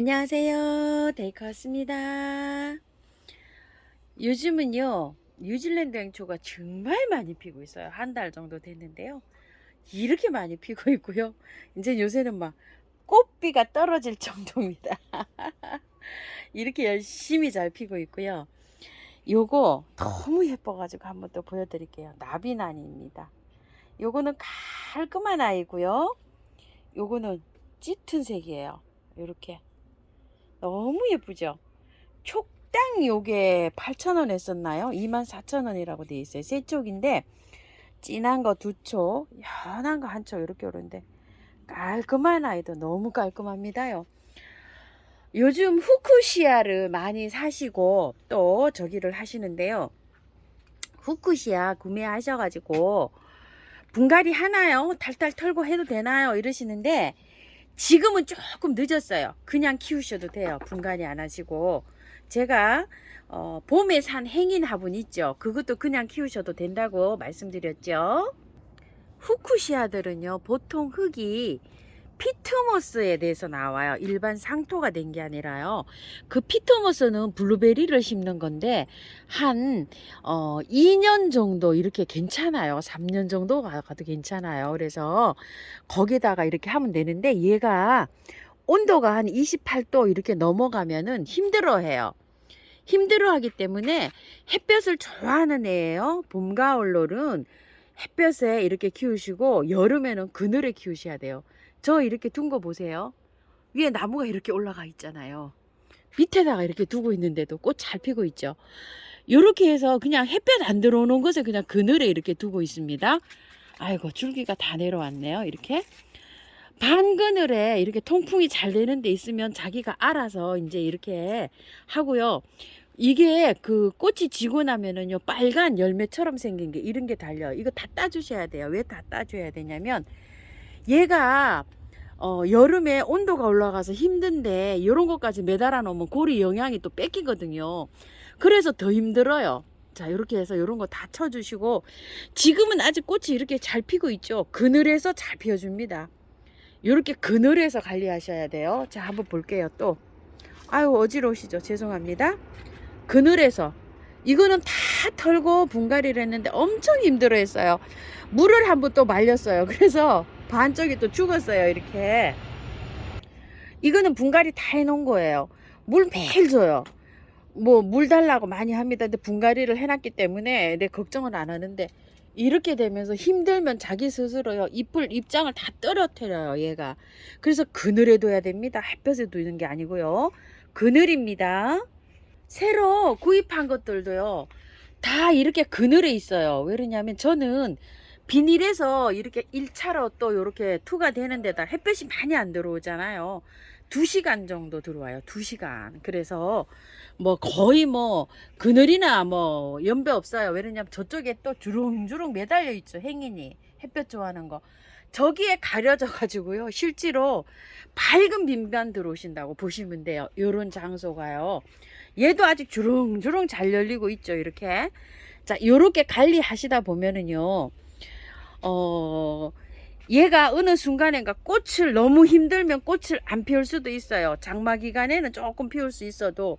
안녕하세요. 데이커스입니다. 요즘은요, 뉴질랜드 행초가 정말 많이 피고 있어요. 한 달 정도 됐는데요. 이렇게 많이 피고 있고요. 이제 요새는 막 꽃비가 떨어질 정도입니다. 이렇게 열심히 잘 피고 있고요. 요거 너무 예뻐가지고 한번 또 보여드릴게요. 나비난입니다. 요거는 깔끔한 아이고요. 요거는 짙은 색이에요. 요렇게. 너무 예쁘죠? 촉당 요게 8,000원 했었나요? 24,000원이라고 돼 있어요. 세 쪽인데 진한 거 두 촉, 연한 거 한 촉 이렇게 오는데 깔끔한 아이도 너무 깔끔합니다요. 요즘 후쿠시아를 많이 사시고 또 저기를 하시는데요. 후쿠시아 구매하셔가지고 분갈이 하나요? 탈탈 털고 해도 되나요? 이러시는데 지금은 조금 늦었어요. 그냥 키우셔도 돼요. 분갈이 안 하시고. 제가 봄에 산 행인 화분 있죠. 그것도 그냥 키우셔도 된다고 말씀드렸죠. 후쿠시아들은요, 보통 흙이 피트모스에 대해서 나와요. 일반 상토가 된 게 아니라요. 그 피트모스는 블루베리를 심는 건데 한 2년 정도 이렇게 괜찮아요. 3년 정도 가도 괜찮아요. 그래서 거기다가 이렇게 하면 되는데 얘가 온도가 한 28도 이렇게 넘어가면은 힘들어해요. 힘들어하기 때문에 햇볕을 좋아하는 애예요. 봄, 가을로는 햇볕에 이렇게 키우시고 여름에는 그늘에 키우셔야 돼요. 저 이렇게 둔 거 보세요. 위에 나무가 이렇게 올라가 있잖아요. 밑에다가 이렇게 두고 있는데도 꽃 잘 피고 있죠. 이렇게 해서 그냥 햇볕 안 들어오는 곳에 그냥 그늘에 이렇게 두고 있습니다. 아이고 줄기가 다 내려왔네요. 이렇게 반그늘에 이렇게 통풍이 잘 되는 데 있으면 자기가 알아서 이제 이렇게 하고요. 이게 그 꽃이 지고 나면은요 빨간 열매처럼 생긴 게 이런 게 달려요. 이거 다 따주셔야 돼요. 왜 다 따줘야 되냐면 얘가 여름에 온도가 올라가서 힘든데 이런 것까지 매달아 놓으면 고리 영양이 또 뺏기거든요. 그래서 더 힘들어요. 자 이렇게 해서 이런 거 다 쳐주시고 지금은 아직 꽃이 이렇게 잘 피고 있죠. 그늘에서 잘 피워줍니다. 이렇게 그늘에서 관리하셔야 돼요. 자 한번 볼게요. 또 아유 어지러우시죠. 죄송합니다. 그늘에서 이거는 다 털고 분갈이를 했는데 엄청 힘들어 했어요. 물을 한번 또 말렸어요. 그래서 반쪽이 또 죽었어요. 이렇게 이거는 분갈이 다 해놓은 거예요. 물 매일 줘요. 뭐 물 달라고 많이 합니다. 근데 분갈이를 해놨기 때문에 내 걱정은 안 하는데 이렇게 되면서 힘들면 자기 스스로요 입장을 다 떨어뜨려요 얘가. 그래서 그늘에 둬야 됩니다. 햇볕에 두는 게 아니고요. 그늘입니다. 새로 구입한 것들도요 다 이렇게 그늘에 있어요. 왜 그러냐면 저는 비닐에서 이렇게 1차로 또 이렇게 투가 되는 데다 햇볕이 많이 안 들어오잖아요. 2시간 정도 들어와요. 2시간. 그래서 뭐 거의 뭐 그늘이나 뭐 연배 없어요. 왜냐면 저쪽에 또 주렁주렁 매달려 있죠. 행인이 햇볕 좋아하는 거. 저기에 가려져 가지고요. 실제로 밝은 빛만 들어오신다고 보시면 돼요. 요런 장소가요. 얘도 아직 주렁주렁 잘 열리고 있죠. 이렇게. 자, 요렇게 관리하시다 보면은요. 얘가 어느 순간인가 꽃을 너무 힘들면 꽃을 안 피울 수도 있어요. 장마 기간에는 조금 피울 수 있어도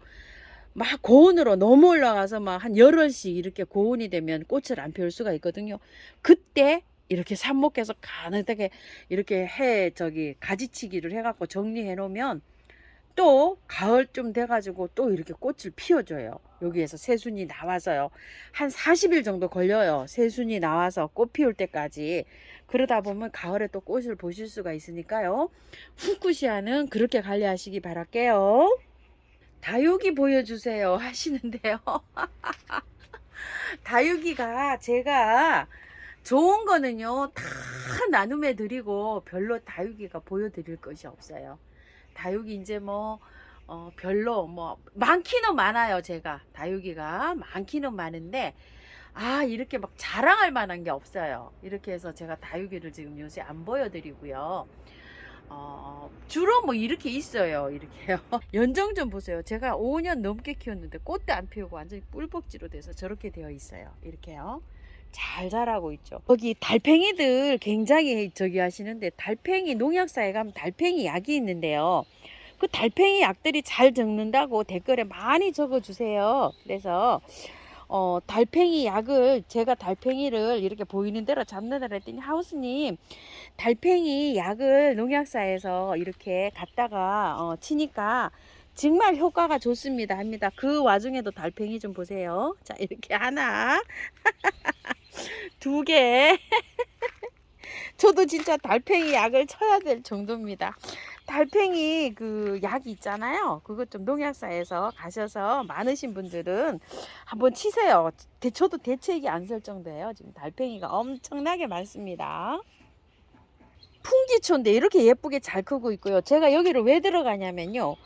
막 고온으로 너무 올라가서 막 한 열흘씩 이렇게 고온이 되면 꽃을 안 피울 수가 있거든요. 그때 이렇게 삽목해서 가느다게 이렇게 가지치기를 해갖고 정리해 놓으면 또 가을쯤 돼가지고 또 이렇게 꽃을 피워줘요. 여기에서 새순이 나와서요. 한 40일 정도 걸려요. 새순이 나와서 꽃 피울 때까지. 그러다 보면 가을에 또 꽃을 보실 수가 있으니까요. 후쿠시아는 그렇게 관리하시기 바랄게요. 다육이 보여주세요 하시는데요. 다육이가 제가 좋은 거는요 다 나눔해 드리고 별로 다육이가 보여드릴 것이 없어요. 다육이 이제 뭐 별로 뭐 많기는 많아요. 제가 다육이가 많기는 많은데 이렇게 막 자랑할 만한 게 없어요. 이렇게 해서 제가 다육이를 지금 요새 안 보여드리고요. 주로 뭐 이렇게 있어요. 이렇게요. 연정 좀 보세요. 제가 5년 넘게 키웠는데 꽃도 안 피우고 완전히 꿀벅지로 돼서 저렇게 되어 있어요. 이렇게요. 잘 자라고 있죠. 거기 달팽이들 굉장히 저기 하시는데 달팽이 농약사에 가면 달팽이 약이 있는데요. 그 달팽이 약들이 잘 적는다고 댓글에 많이 적어주세요. 그래서 달팽이 약을 제가 달팽이를 이렇게 보이는 대로 잡는다 그랬더니 하우스님 달팽이 약을 농약사에서 이렇게 갖다가 치니까 정말 효과가 좋습니다 합니다. 그 와중에도 달팽이 좀 보세요. 자, 이렇게 하나, 두 개. 저도 진짜 달팽이 약을 쳐야 될 정도입니다. 달팽이 그 약이 있잖아요. 그것 좀 농약사에서 가셔서 많으신 분들은 한번 치세요. 저도 대책이 안 설 정도예요. 지금 달팽이가 엄청나게 많습니다. 풍지초인데 이렇게 예쁘게 잘 크고 있고요. 제가 여기를 왜 들어가냐면요.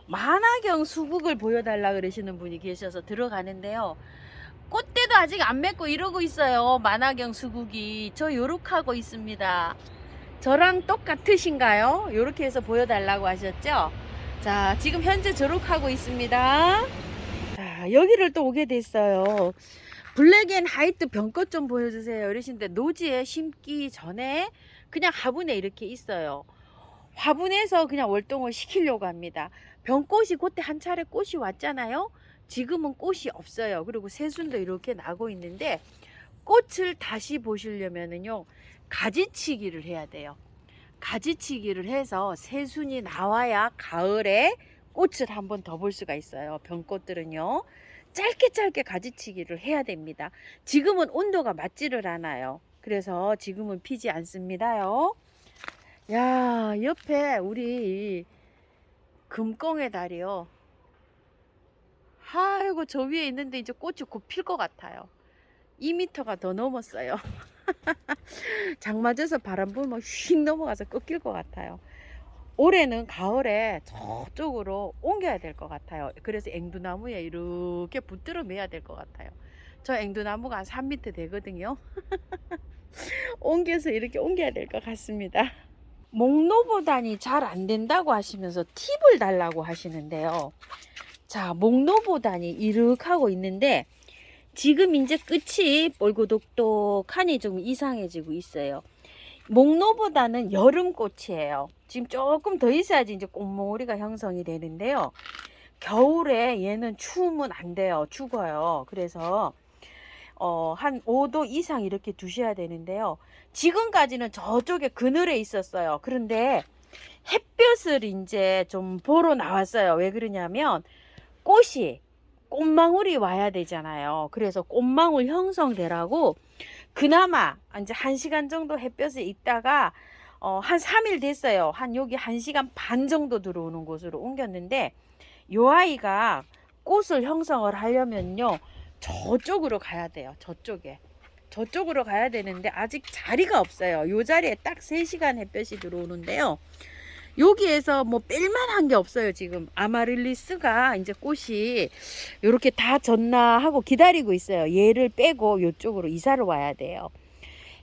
만화경 수국을 보여달라 그러시는 분이 계셔서 들어가는데요. 꽃대도 아직 안 맺고 이러고 있어요. 만화경 수국이. 저 요렇게 하고 있습니다. 저랑 똑같으신가요? 요렇게 해서 보여달라고 하셨죠? 자, 지금 현재 저렇게 하고 있습니다. 자, 여기를 또 오게 됐어요. 블랙 앤 화이트 병꽃 좀 보여주세요. 이러신데 노지에 심기 전에 그냥 화분에 이렇게 있어요. 화분에서 그냥 월동을 시키려고 합니다. 병꽃이 그때 한 차례 꽃이 왔잖아요. 지금은 꽃이 없어요. 그리고 새순도 이렇게 나고 있는데 꽃을 다시 보시려면은요 가지치기를 해야 돼요. 가지치기를 해서 새순이 나와야 가을에 꽃을 한번 더 볼 수가 있어요. 병꽃들은요 짧게 가지치기를 해야 됩니다. 지금은 온도가 맞지를 않아요. 그래서 지금은 피지 않습니다요. 야, 옆에 우리 금꽁의 달이요. 아이고, 저 위에 있는데 이제 꽃이 곧 필 것 같아요. 2m가 더 넘었어요. 장 맞아서 바람 불면 휙 넘어가서 꺾일 것 같아요. 올해는 가을에 저쪽으로 옮겨야 될 것 같아요. 그래서 앵두나무에 이렇게 붙들어 매야 될 것 같아요. 저 앵두나무가 한 3m 되거든요. 옮겨서 이렇게 옮겨야 될 것 같습니다. 목노보단이 잘 안 된다고 하시면서 팁을 달라고 하시는데요. 자, 목노보단이 이렇게 하고 있는데 지금 이제 끝이 볼고독독하니 좀 이상해지고 있어요. 목노보다는 여름꽃이에요. 지금 조금 더 있어야지 이제 꽃몽우리가 형성이 되는데요. 겨울에 얘는 추우면 안 돼요. 죽어요. 그래서 한 5도 이상 이렇게 두셔야 되는데요. 지금까지는 저쪽에 그늘에 있었어요. 그런데 햇볕을 이제 좀 보러 나왔어요. 왜 그러냐면 꽃망울이 와야 되잖아요. 그래서 꽃망울 형성되라고 그나마 이제 1시간 정도 햇볕에 있다가 한 3일 됐어요. 한 여기 1시간 반 정도 들어오는 곳으로 옮겼는데 요 아이가 꽃을 형성을 하려면요. 저쪽으로 가야 돼요. 저쪽으로 가야 되는데 아직 자리가 없어요. 요 자리에 딱 3시간 햇볕이 들어오는데요. 여기에서 뭐 뺄만한 게 없어요. 지금 아마릴리스가 이제 꽃이 이렇게 다 졌나 하고 기다리고 있어요. 얘를 빼고 이쪽으로 이사를 와야 돼요.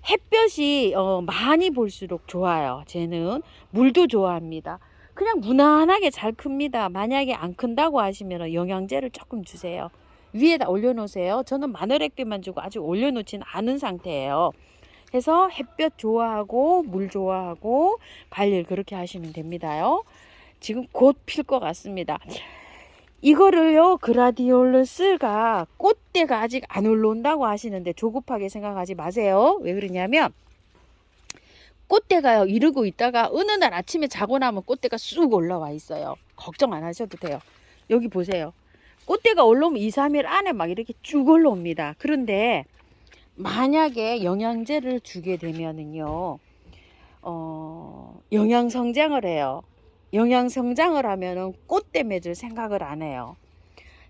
햇볕이 많이 볼수록 좋아요. 쟤는 물도 좋아합니다. 그냥 무난하게 잘 큽니다. 만약에 안 큰다고 하시면 영양제를 조금 주세요. 위에다 올려놓으세요. 저는 마늘액비만 주고 아직 올려놓지는 않은 상태예요. 해서 햇볕 좋아하고 물 좋아하고 관리를 그렇게 하시면 됩니다요. 지금 곧 필 것 같습니다. 이거를요 그라디올루스가 꽃대가 아직 안 올라온다고 하시는데 조급하게 생각하지 마세요. 왜 그러냐면 꽃대가요 이러고 있다가 어느 날 아침에 자고 나면 꽃대가 쑥 올라와 있어요. 걱정 안 하셔도 돼요. 여기 보세요. 꽃대가 올라오면 2, 3일 안에 막 이렇게 쭉 올라옵니다. 그런데 만약에 영양제를 주게 되면은요, 영양성장을 해요. 영양성장을 하면은 꽃대 맺을 생각을 안 해요.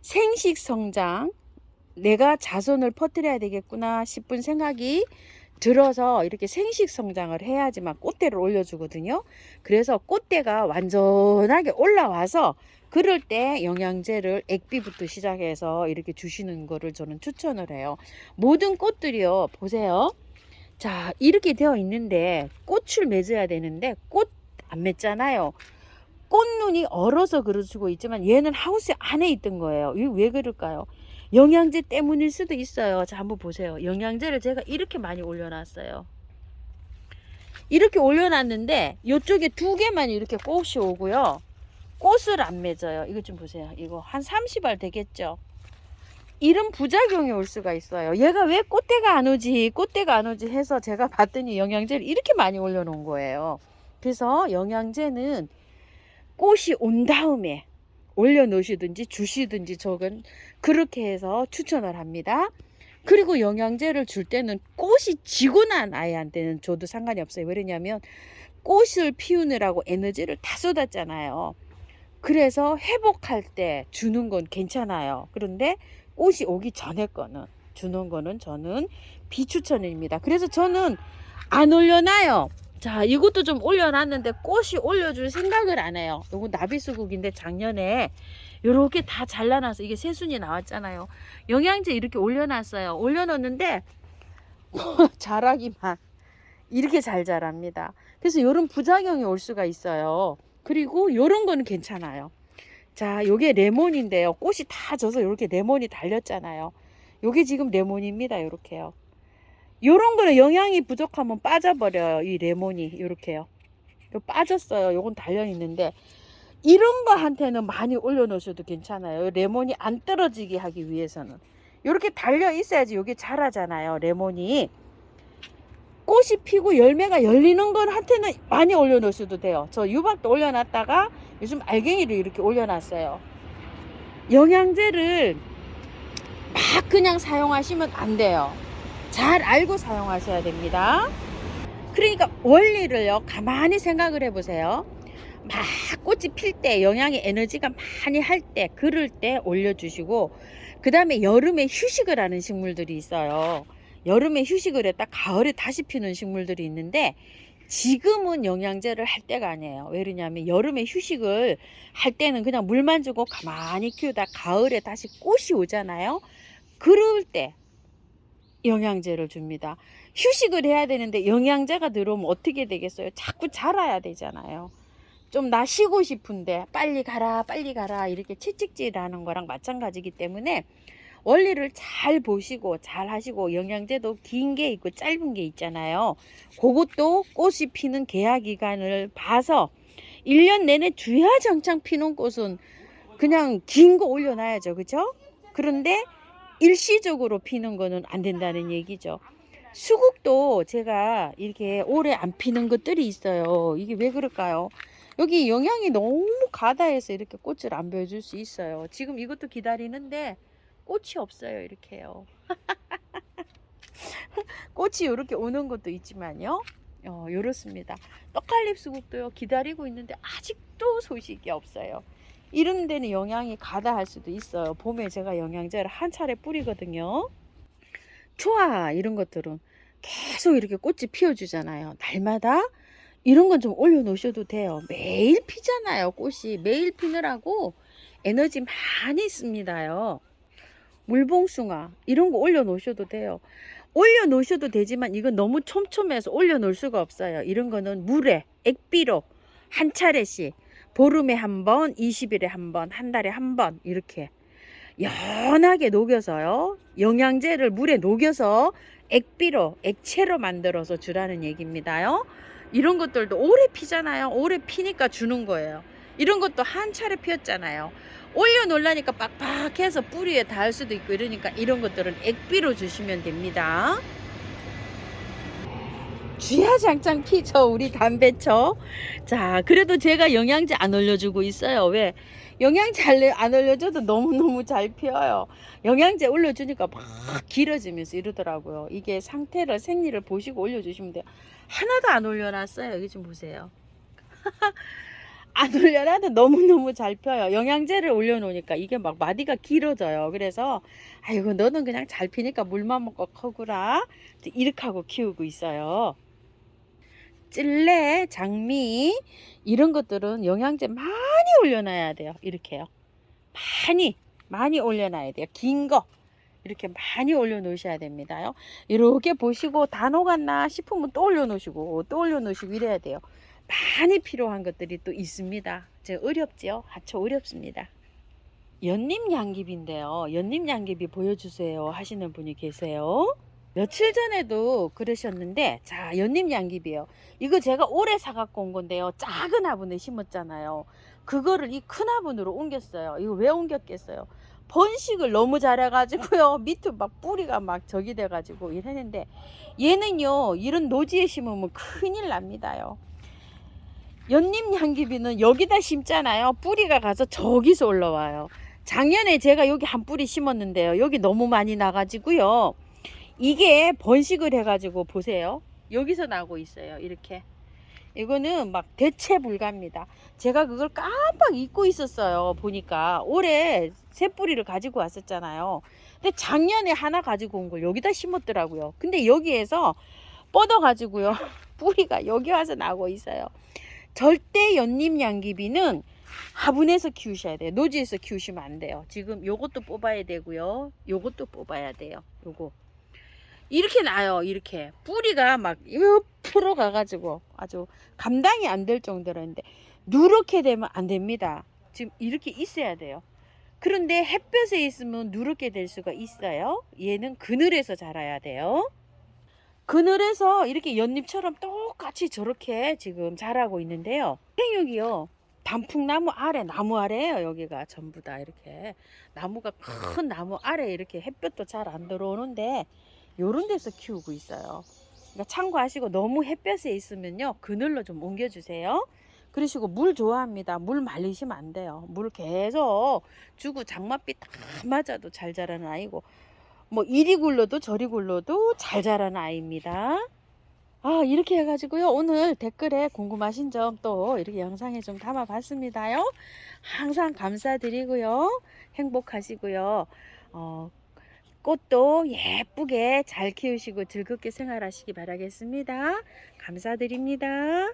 생식성장, 내가 자손을 퍼뜨려야 되겠구나 싶은 생각이 들어서 이렇게 생식성장을 해야지만 꽃대를 올려주거든요. 그래서 꽃대가 완전하게 올라와서 그럴 때 영양제를 액비부터 시작해서 이렇게 주시는 거를 저는 추천을 해요. 모든 꽃들이요 보세요. 자 이렇게 되어 있는데 꽃을 맺어야 되는데 꽃 안 맺잖아요. 꽃눈이 얼어서 그럴 수가 있지만 얘는 하우스 안에 있던 거예요. 이게 왜 그럴까요? 영양제 때문일 수도 있어요. 자 한번 보세요. 영양제를 제가 이렇게 많이 올려놨어요. 이렇게 올려놨는데 이쪽에 2개만 이렇게 꽃이 오고요. 꽃을 안 맺어요. 이거 좀 보세요. 이거 한 30알 되겠죠. 이런 부작용이 올 수가 있어요. 얘가 왜 꽃대가 안 오지 꽃대가 안 오지 해서 제가 봤더니 영양제를 이렇게 많이 올려놓은 거예요. 그래서 영양제는 꽃이 온 다음에 올려놓으시든지 주시든지 저건 그렇게 해서 추천을 합니다. 그리고 영양제를 줄 때는 꽃이 지고 난 아이한테는 줘도 상관이 없어요. 왜냐면 꽃을 피우느라고 에너지를 다 쏟았잖아요. 그래서 회복할 때 주는 건 괜찮아요. 그런데 꽃이 오기 전에 거는 주는 거는 저는 비추천입니다. 그래서 저는 안 올려놔요. 자, 이것도 좀 올려놨는데 꽃이 올려줄 생각을 안 해요. 이거 나비수국인데 작년에 이렇게 다 잘라놔서 이게 새순이 나왔잖아요. 영양제 이렇게 올려놨어요. 올려놓는데 자라기만 이렇게 잘 자랍니다. 그래서 이런 부작용이 올 수가 있어요. 그리고 이런 거는 괜찮아요. 자, 요게 레몬인데요. 꽃이 다 져서 이렇게 레몬이 달렸잖아요. 요게 지금 레몬입니다. 요렇게요. 요런 거는 영양이 부족하면 빠져버려요. 이 레몬이 요렇게요. 빠졌어요. 요건 달려 있는데 이런 거한테는 많이 올려놓으셔도 괜찮아요. 레몬이 안 떨어지게 하기 위해서는 요렇게 달려 있어야지 요게 자라잖아요. 레몬이 꽃이 피고 열매가 열리는 건 한테는 많이 올려놓으셔도 돼요. 저 유박도 올려놨다가 요즘 알갱이를 이렇게 올려놨어요. 영양제를 막 그냥 사용하시면 안 돼요. 잘 알고 사용하셔야 됩니다. 그러니까 원리를요 가만히 생각을 해보세요. 막 꽃이 필 때 영양의 에너지가 많이 할 때 그럴 때 올려주시고, 그 다음에 여름에 휴식을 하는 식물들이 있어요. 여름에 휴식을 했다 가을에 다시 피는 식물들이 있는데 지금은 영양제를 할 때가 아니에요. 왜 그러냐면 여름에 휴식을 할 때는 그냥 물만 주고 가만히 키우다 가을에 다시 꽃이 오잖아요. 그럴 때 영양제를 줍니다. 휴식을 해야 되는데 영양제가 들어오면 어떻게 되겠어요? 자꾸 자라야 되잖아요. 좀 나 쉬고 싶은데 빨리 가라 빨리 가라 이렇게 채찍질하는 거랑 마찬가지이기 때문에 원리를 잘 보시고 잘 하시고, 영양제도 긴 게 있고 짧은 게 있잖아요. 그것도 꽃이 피는 개화 기간을 봐서 1년 내내 주야장창 피는 꽃은 그냥 긴 거 올려놔야죠. 그죠? 그런데 일시적으로 피는 거는 안 된다는 얘기죠. 수국도 제가 이렇게 오래 안 피는 것들이 있어요. 이게 왜 그럴까요? 여기 영양이 너무 가다해서 이렇게 꽃을 안 보여줄 수 있어요. 지금 이것도 기다리는데 꽃이 없어요. 이렇게요. 꽃이 이렇게 오는 것도 있지만요. 이렇습니다. 떡갈립 수국도요. 기다리고 있는데 아직도 소식이 없어요. 이런 데는 영양이 가다할 수도 있어요. 봄에 제가 영양제를 한 차례 뿌리거든요. 초아 이런 것들은 계속 이렇게 꽃이 피워주잖아요. 날마다 이런 건 좀 올려놓으셔도 돼요. 매일 피잖아요. 꽃이 매일 피느라고 에너지 많이 씁니다요. 물봉숭아 이런 거 올려놓으셔도 돼요. 올려놓으셔도 되지만 이건 너무 촘촘해서 올려놓을 수가 없어요. 이런 거는 물에 액비로 한 차례씩 보름에 한 번, 20일에 한 번, 한 달에 한 번 이렇게 연하게 녹여서요. 영양제를 물에 녹여서 액비로 액체로 만들어서 주라는 얘기입니다요. 이런 것들도 오래 피잖아요. 오래 피니까 주는 거예요. 이런 것도 한 차례 피었잖아요. 올려놓으려니까 빡빡해서 뿌리에 닿을 수도 있고 이러니까 이런 것들은 액비로 주시면 됩니다. 주야장창 피죠 우리 담배초. 자, 그래도 제가 영양제 안 올려주고 있어요. 왜? 영양제 안 올려줘도 너무너무 잘 피어요. 영양제 올려주니까 막 길어지면서 이러더라고요. 이게 상태를 생리를 보시고 올려주시면 돼요. 하나도 안 올려놨어요. 여기 좀 보세요. 안 올려놔도 너무너무 잘 펴요. 영양제를 올려놓으니까 이게 막 마디가 길어져요. 그래서 아이고 너는 그냥 잘 피니까 물만 먹고 커구라 이렇게 하고 키우고 있어요. 찔레, 장미 이런 것들은 영양제 많이 올려놔야 돼요. 이렇게요. 많이 올려놔야 돼요. 긴 거 이렇게 많이 올려놓으셔야 됩니다요. 이렇게 보시고 다 녹았나 싶으면 또 올려놓으시고 또 올려놓으시고 이래야 돼요. 많이 필요한 것들이 또 있습니다. 어렵죠? 아주 어렵습니다. 연잎양귀비인데요. 연잎양귀비 보여주세요 하시는 분이 계세요. 며칠 전에도 그러셨는데, 자, 연잎양귀비요. 이거 제가 올해 사갖고 온 건데요. 작은 화분에 심었잖아요. 그거를 이 큰 화분으로 옮겼어요. 이거 왜 옮겼겠어요? 번식을 너무 잘해가지고요. 밑에 막 뿌리가 막 저기 돼가지고 이랬는데, 얘는요 이런 노지에 심으면 큰일 납니다요. 연잎 양귀비는 여기다 심잖아요. 뿌리가 가서 저기서 올라와요. 작년에 제가 여기 한 뿌리 심었는데요. 여기 너무 많이 나가지고요. 이게 번식을 해가지고 보세요. 여기서 나고 있어요. 이렇게. 이거는 막 대체 불가입니다. 제가 그걸 깜빡 잊고 있었어요. 보니까 올해 새 뿌리를 가지고 왔었잖아요. 근데 작년에 하나 가지고 온 걸 여기다 심었더라고요. 근데 여기에서 뻗어 가지고요. 뿌리가 여기 와서 나고 있어요. 절대 연잎 양귀비는 화분에서 키우셔야 돼요. 노지에서 키우시면 안 돼요. 지금 요것도 뽑아야 되고요. 요것도 뽑아야 돼요. 요거. 이렇게 나요. 이렇게 뿌리가 막 옆으로 가가지고 아주 감당이 안 될 정도로인데, 누렇게 되면 안 됩니다. 지금 이렇게 있어야 돼요. 그런데 햇볕에 있으면 누렇게 될 수가 있어요. 얘는 그늘에서 자라야 돼요. 그늘에서 이렇게 연잎처럼 똑같이 저렇게 지금 자라고 있는데요. 생육이요. 단풍나무 아래, 나무 아래예요. 여기가 전부 다 이렇게 나무가, 큰 나무 아래 이렇게 햇볕도 잘 안 들어오는데 요런 데서 키우고 있어요. 그러니까 참고하시고, 너무 햇볕에 있으면요 그늘로 좀 옮겨주세요. 그러시고 물 좋아합니다. 물 말리시면 안 돼요. 물 계속 주고 장맛비 딱 맞아도 잘 자라는 아이고, 뭐 이리 굴러도 저리 굴러도 잘 자라는 아이입니다. 아, 이렇게 해가지고요, 오늘 댓글에 궁금하신 점 또 이렇게 영상에 좀 담아 봤습니다요. 항상 감사드리고요. 행복하시고요. 꽃도 예쁘게 잘 키우시고 즐겁게 생활하시기 바라겠습니다. 감사드립니다.